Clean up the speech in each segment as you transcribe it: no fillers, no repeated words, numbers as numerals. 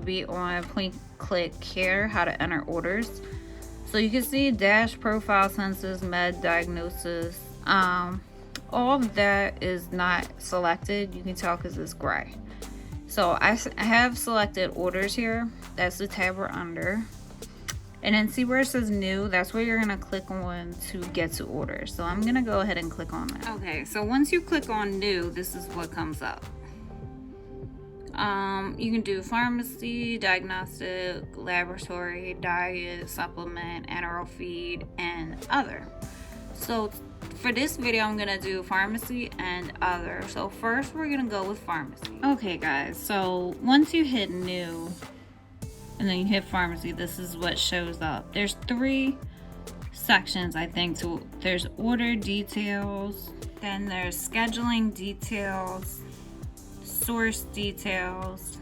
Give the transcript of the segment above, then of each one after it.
be on point click here, how to enter orders. So you can see dash, profile, census, med, diagnosis. All of that is not selected. You can tell because it's gray. So I have selected orders here. That's the tab we're under. And then see where it says new, that's where you're gonna click on to get to orders. So I'm gonna go ahead and click on that. Okay, so once you click on new, this is what comes up. You can do pharmacy, diagnostic, laboratory, diet, supplement, enteral feed, and other. So for this video, I'm gonna do pharmacy and other. So first we're gonna go with pharmacy. Okay guys, so once you hit new and then you hit pharmacy, this is what shows up. There's 3 sections, I think. So there's order details, then there's scheduling details, source details,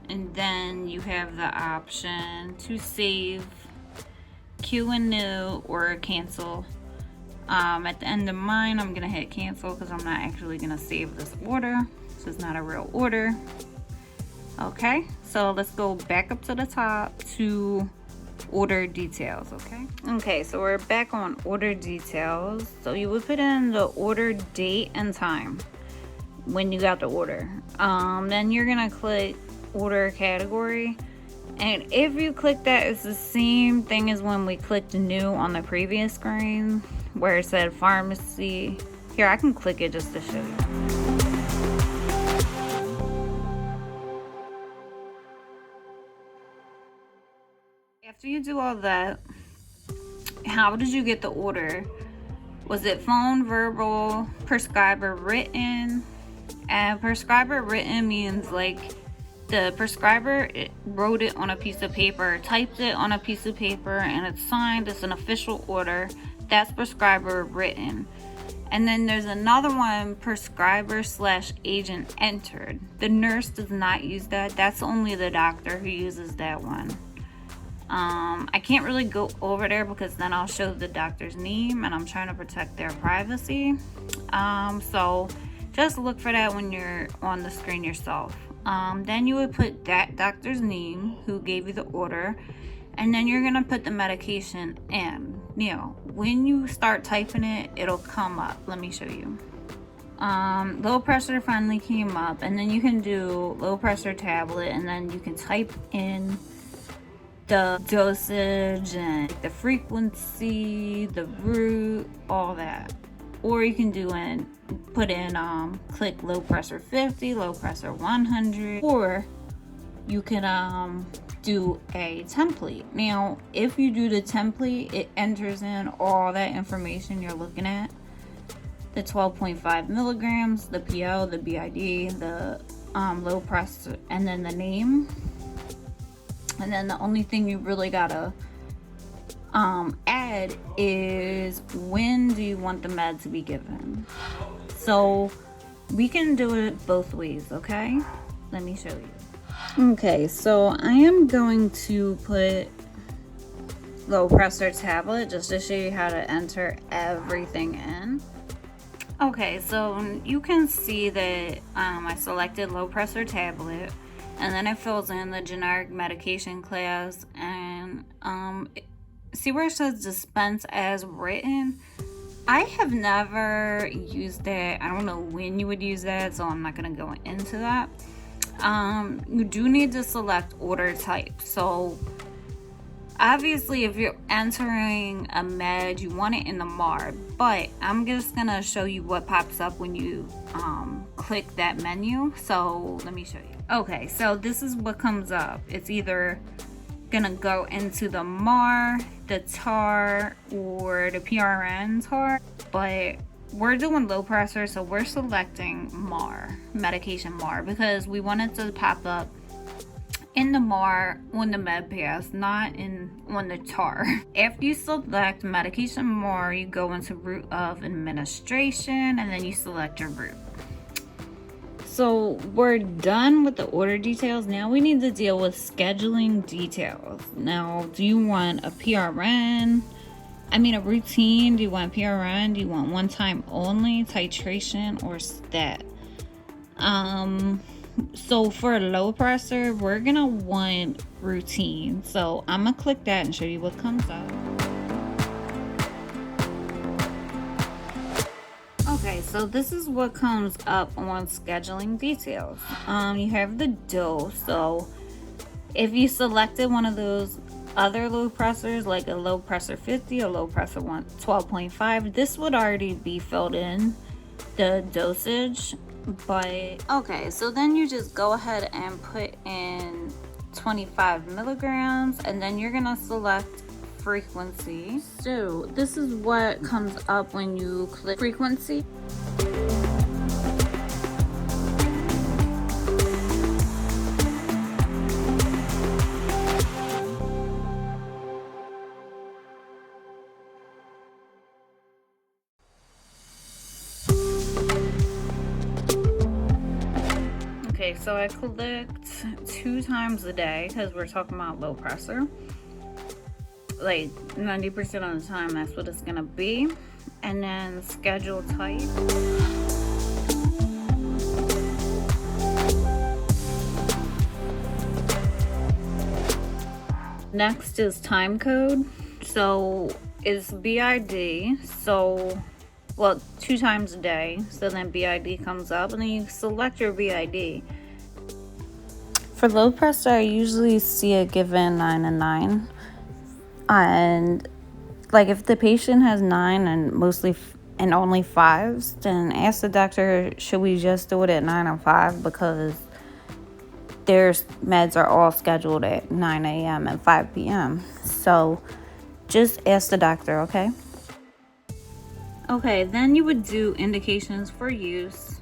and then you have the option to save, queue and new, or cancel. At the end of mine, I'm gonna hit cancel because I'm not actually gonna save this order, so it's not a real order. Okay, so let's go back up to the top to order details. Okay, so we're back on order details. So you would put in the order date and time when you got the order. Then you're gonna click order category, and if you click that, it's the same thing as when we clicked new on the previous screen where it said pharmacy. Here, I can click it just to show you. After you do all that, how did you get the order? Was it phone, verbal, prescriber written? And prescriber written means like the prescriber wrote it on a piece of paper, typed it on a piece of paper, and it's signed. It's an official order. That's prescriber written. And then there's another one, prescriber / agent entered. The nurse does not use that. That's only the doctor who uses that one. I can't really go over there because then I'll show the doctor's name, and I'm trying to protect their privacy. So just look for that when you're on the screen yourself. Then you would put that doctor's name who gave you the order, and then you're gonna put the medication in. Now, when you start typing it, it'll come up. Let me show you. Low pressure finally came up, and then you can do low pressure tablet, and then you can type in the dosage and the frequency, the route, all that. Or you can do and put in click low pressure 50, low pressure 100, or you can do a template. Now if you do the template, it enters in all that information you're looking at, the 12.5 milligrams, the PO, the BID, the low pressure, and then the name. And then the only thing you really gotta add is when do you want the med to be given. So we can do it both ways. Okay, let me show you. Okay, so I am going to put low pressure tablet just to show you how to enter everything in. Okay, so you can see that I selected low pressure tablet, and then it fills in the generic medication class, and see where it says dispense as written? I have never used that. I don't know when you would use that, so I'm not going to go into that. You do need to select order type. So obviously if you're entering a med, you want it in the MAR, but I'm just going to show you what pops up when you click that menu. So let me show you. Okay, so this is what comes up. It's either gonna go into the MAR, the TAR, or the PRN TAR, but we're doing low pressure, so we're selecting MAR, medication MAR, because we want it to pop up in the MAR on the med pass, not on the TAR. After you select medication MAR, you go into route of administration, and then you select your route. So we're done with the order details. Now we need to deal with scheduling details. Now, do you want a PRN? I mean a routine? Do you want PRN? Do you want one time only, titration, or stat? So for low pressure, we're gonna want routine. So I'm gonna click that and show you what comes up. Okay, so this is what comes up on scheduling details. You have the dose. So if you selected one of those other low pressors, like a low pressure 50, a low pressure 12.5, this would already be filled in, the dosage. But okay, so then you just go ahead and put in 25 milligrams, and then you're gonna select frequency. So this is what comes up when you click frequency. Okay, so I clicked 2 times a day because we're talking about low pressure. Like 90% of the time, that's what it's gonna be. And then schedule type. Next is time code. So it's BID. So, well, 2 times a day. So then BID comes up, and then you select your BID. For low pressure, I usually see it given 9 and 9. And like if the patient has 9 and only 5s, then ask the doctor, should we just do it at 9 and 5, because their meds are all scheduled at 9 a.m. and 5 p.m. So just ask the doctor, okay? Okay, then you would do indications for use.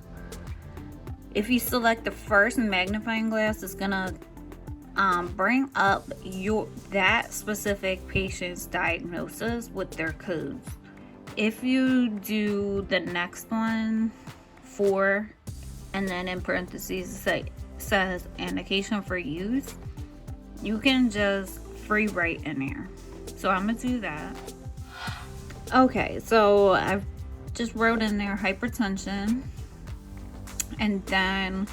If you select the first magnifying glass, it's gonna bring up that specific patient's diagnosis with their codes. If you do the next one, 4, and then in parentheses it says indication for use, you can just free write in there. So I'm gonna do that. Okay, so I've just wrote in there hypertension, and then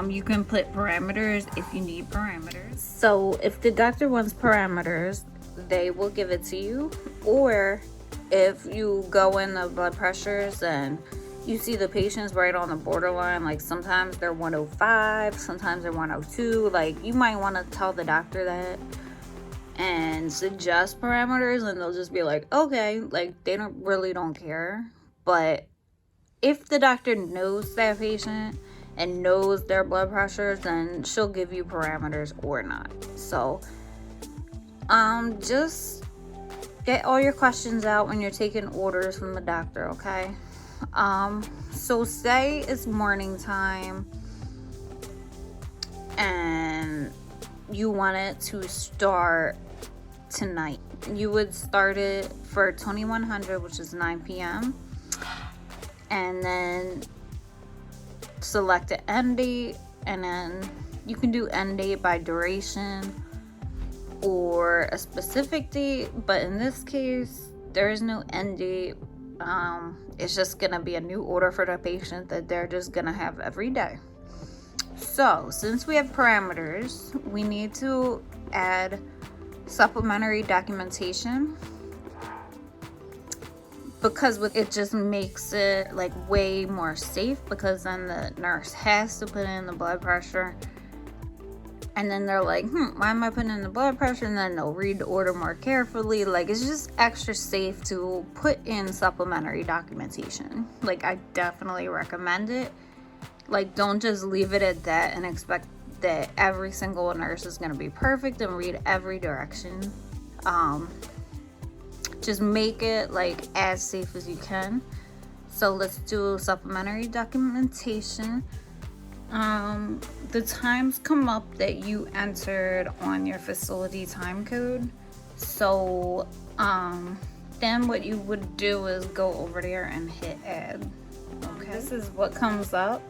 you can put parameters if you need parameters. So if the doctor wants parameters, they will give it to you. Or if you go in the blood pressures and you see the patients right on the borderline, like sometimes they're 105, sometimes they're 102, like you might want to tell the doctor that and suggest parameters, and they'll just be like, okay, like they don't care. But if the doctor knows that patient and knows their blood pressures, then she'll give you parameters or not. So just get all your questions out when you're taking orders from the doctor, okay? So say it's morning time and you want it to start tonight. You would start it for 2100, which is 9 p.m. and then select the end date, and then you can do end date by duration or a specific date, but in this case there is no end date. It's just gonna be a new order for the patient that they're just gonna have every day. So since we have parameters, we need to add supplementary documentation, because it just makes it like way more safe, because then the nurse has to put in the blood pressure, and then they're like, why am I putting in the blood pressure? And then they'll read the order more carefully. Like, it's just extra safe to put in supplementary documentation. Like, I definitely recommend it. Like, don't just leave it at that and expect that every single nurse is going to be perfect and read every direction. Just make it like as safe as you can. So let's do supplementary documentation. The times come up that you entered on your facility time code. So then what you would do is go over there and hit add. Okay, this is what comes up,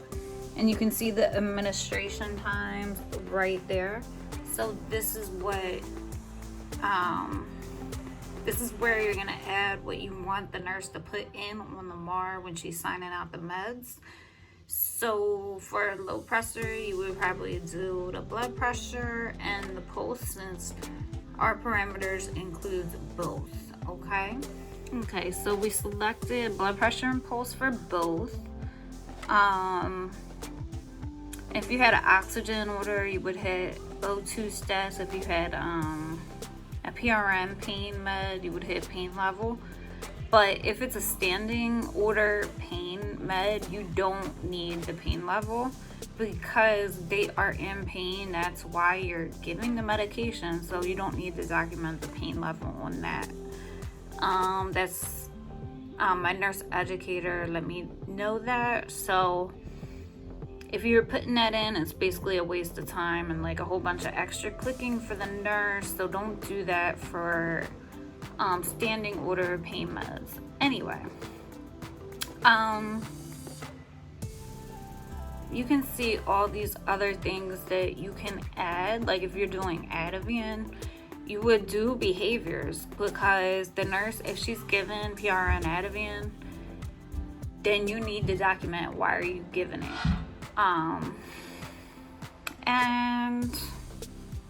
and you can see the administration times right there. So this is what this is where you're gonna add what you want the nurse to put in on the MAR when she's signing out the meds. So for low pressure, you would probably do the blood pressure and the pulse, since our parameters includes both. Okay, so we selected blood pressure and pulse for both. If you had an oxygen order, you would hit O2 stats. If you had a PRN pain med, you would hit pain level. But if it's a standing order pain med, you don't need the pain level, because they are in pain. That's why you're giving the medication, so you don't need to document the pain level on that. That's my nurse educator let me know that. So if you're putting that in, it's basically a waste of time and like a whole bunch of extra clicking for the nurse. So don't do that for standing order pain meds. Anyway, you can see all these other things that you can add. Like if you're doing Ativan, you would do behaviors, because the nurse, if she's given PRN Ativan, then you need to document why are you giving it. And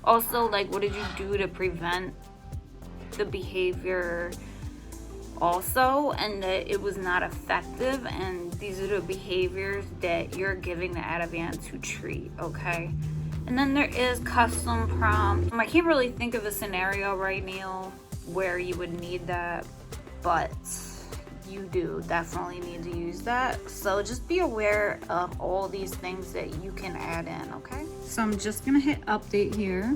also, like, what did you do to prevent the behavior also, and that it was not effective, and these are the behaviors that you're giving the Ativan to treat. Okay, and then there is custom prompt. I can't really think of a scenario right now where you would need that, but you do definitely need to use that. So just be aware of all these things that you can add in. Okay, so I'm just gonna hit update here,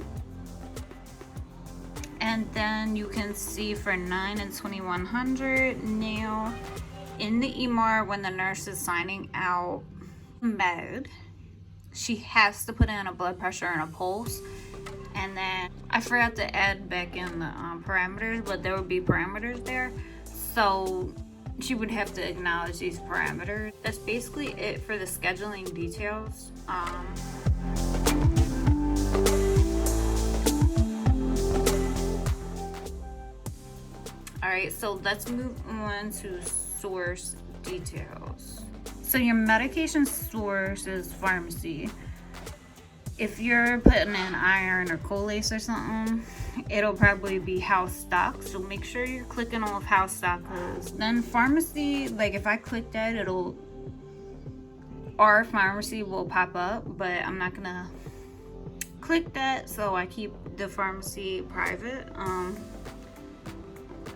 and then you can see for 9 and 2100 now in the EMR, when the nurse is signing out med, she has to put in a blood pressure and a pulse. And then I forgot to add back in the parameters, but there would be parameters there, so she would have to acknowledge these parameters. That's basically it for the scheduling details. Alright, so let's move on to source details. So your medication source is pharmacy. If you're putting in iron or Colace or something, it'll probably be house stock. So make sure you're clicking off house stock, because then pharmacy, like if I click that, our pharmacy will pop up, but I'm not gonna click that, so I keep the pharmacy private.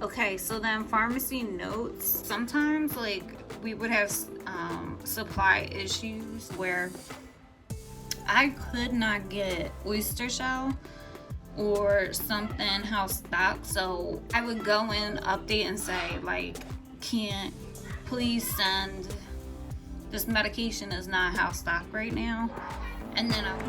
Okay, so then pharmacy notes. Sometimes like we would have supply issues where I could not get oyster shell or something house stock, so I would go in, update, and say like, can't please send, this medication is not house stock right now, and then I would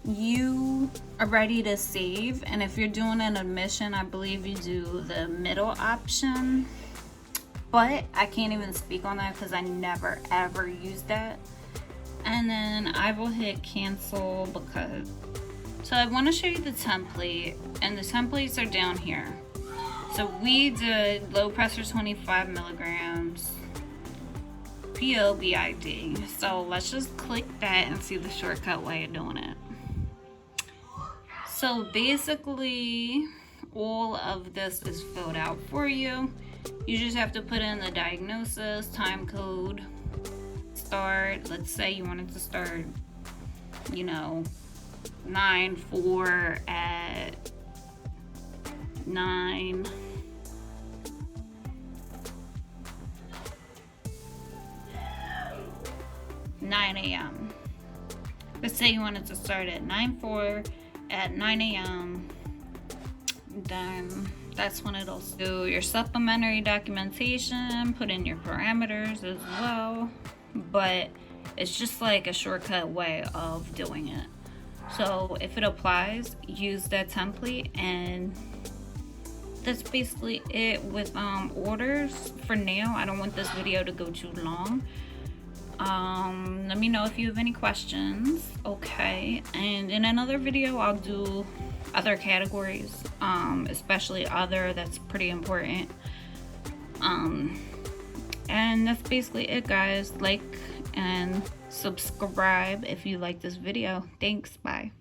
you are ready to save. And if you're doing an admission, I believe you do the middle option, but I can't even speak on that because I never ever used that. And then I will hit cancel, because so I want to show you the template, and the templates are down here. So we did low pressure 25 milligrams POBID. So let's just click that and see the shortcut way of doing it. So basically all of this is filled out for you. You just have to put in the diagnosis, time code, start. Let's say you wanted to start, 9/4 at 9 a.m. Let's say you wanted to start at 9/4 at 9 a.m. Then that's when it'll do your supplementary documentation, put in your parameters as well. But it's just like a shortcut way of doing it. So if it applies, use that template, and that's basically it with orders for now. I don't want this video to go too long. Let me know if you have any questions. Okay, and in another video I'll do other categories, especially other. That's pretty important. And that's basically it, guys. Like and subscribe if you like this video. Thanks. Bye.